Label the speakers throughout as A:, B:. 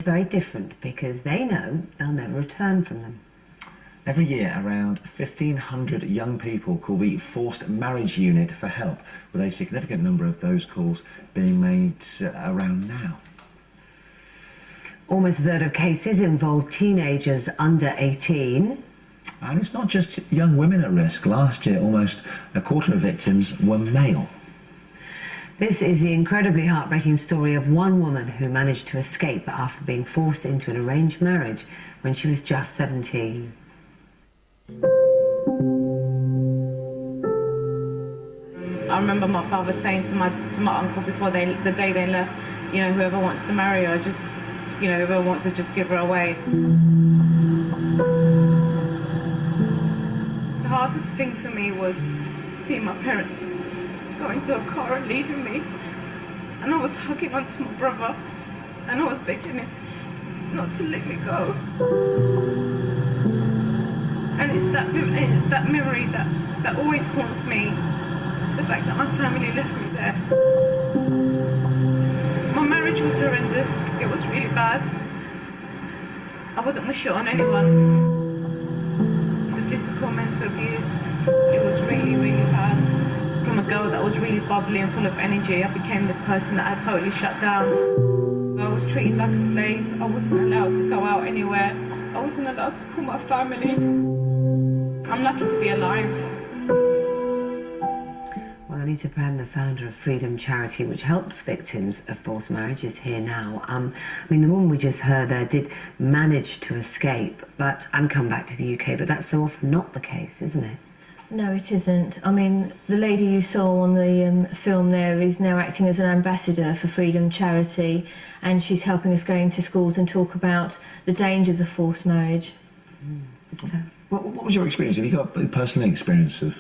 A: Very different because they know they'll never return from them.
B: Every year, around 1,500 young people call the Forced Marriage Unit for help, with a significant number of those calls being made around now.
A: Almost a third of cases involve teenagers under 18.
B: And it's not just young women at risk. Last year, almost a quarter of victims were male.
A: This is the incredibly heartbreaking story of one woman who managed to escape after being forced into an arranged marriage when she was just 17.
C: I remember my father saying to my uncle before the day they left, you know, whoever wants to marry her, just, you know, whoever wants to just give her away. The hardest thing for me was seeing my parents go into a car and leaving me, and I was hugging onto my brother and I was begging him not to let me go. And it's that memory that always haunts me, the fact that my family left me there. My marriage was horrendous, it was really bad. I wouldn't wish it on anyone. The physical, mental abuse, it was really, really bad. From a girl that was really bubbly and full of energy, I became this person that had totally shut down. I was treated like a slave. I wasn't allowed to go out anywhere. I wasn't allowed to call my family. I'm lucky to be alive.
A: Well, Aneeta Prem, the founder of Freedom Charity, which helps victims of forced marriage, is here now. I mean, the woman we just heard there did manage to escape and come back to the UK, but that's so often not the case, isn't it?
D: No, it isn't. I mean, the lady you saw on the film there is now acting as an ambassador for Freedom Charity, and she's helping us go into schools and talk about the dangers of forced marriage.
B: What was your experience? Have you got a personal experience of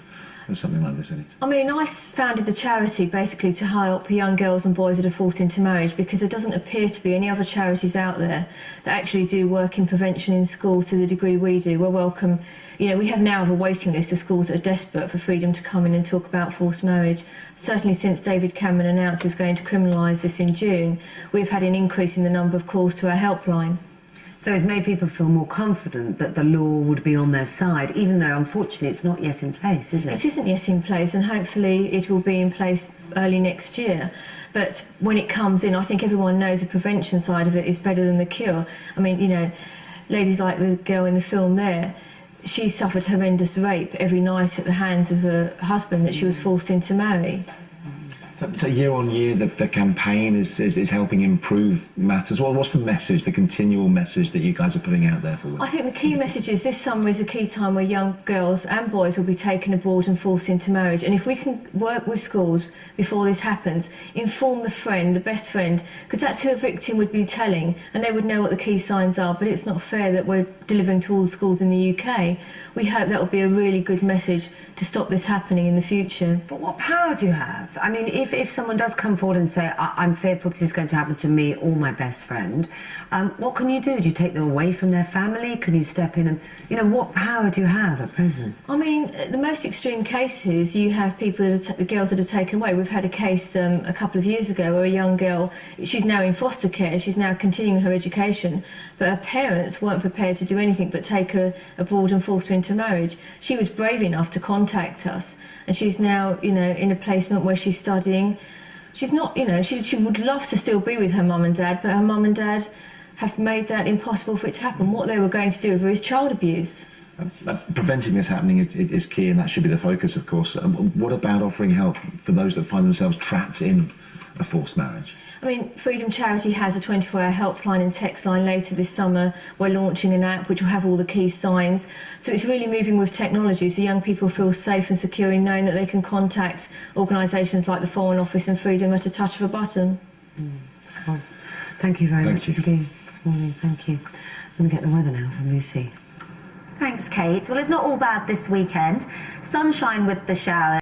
B: something like this, Aneeta?
D: I mean, I founded the charity basically to help young girls and boys that are forced into marriage, because there doesn't appear to be any other charities out there that actually do work in prevention in schools to the degree we do. We're welcome. You know, we have now a waiting list of schools that are desperate for freedom to come in and talk about forced marriage. Certainly since David Cameron announced he was going to criminalise this in June, we've had an increase in the number of calls to our helpline.
A: So it's made people feel more confident that the law would be on their side, even though, unfortunately, it's not yet in place, is it?
D: It isn't yet in place, and hopefully it will be in place early next year. But when it comes in, I think everyone knows the prevention side of it is better than the cure. I mean, you know, ladies like the girl in the film there, she suffered horrendous rape every night at the hands of her husband that she was forced into marry.
B: So year on year, the campaign is helping improve matters. What's the message, the continual message that you guys are putting out there for women?
D: I think the key message is this summer is a key time where young girls and boys will be taken abroad and forced into marriage. And if we can work with schools before this happens, inform the friend, the best friend, because that's who a victim would be telling, and they would know what the key signs are. But it's not fair that we're delivering to all the schools in the UK. We hope that will be a really good message to stop this happening in the future.
A: But what power do you have? I mean, if someone does come forward and say, I'm fearful this is going to happen to me or my best friend, what can you do? Do you take them away from their family? Can you step in and, you know, what power do you have at present?
D: I mean, the most extreme cases, you have people, the girls that are taken away. We've had a case a couple of years ago where a young girl, she's now in foster care, she's now continuing her education, but her parents weren't prepared to do anything but take her abroad and force her into marriage. She was brave enough to contact us, and she's now, you know, in a placement where she's studying. She's not, you know, she would love to still be with her mum and dad, but her mum and dad have made that impossible for it to happen. What they were going to do with her is child abuse.
B: Preventing this happening is key, and that should be the focus, of course. What about offering help for those that find themselves trapped in a forced marriage?
D: I mean, Freedom Charity has a 24-hour helpline and text line. Later this summer, we're launching an app which will have all the key signs. So it's really moving with technology, so young people feel safe and secure in knowing that they can contact organisations like the Foreign Office and Freedom at a touch of a button.
A: Well, thank you very much for being this morning. Thank you. I'm going to get the weather now from Lucy.
E: Thanks, Kate. Well, it's not all bad this weekend. Sunshine with the shower.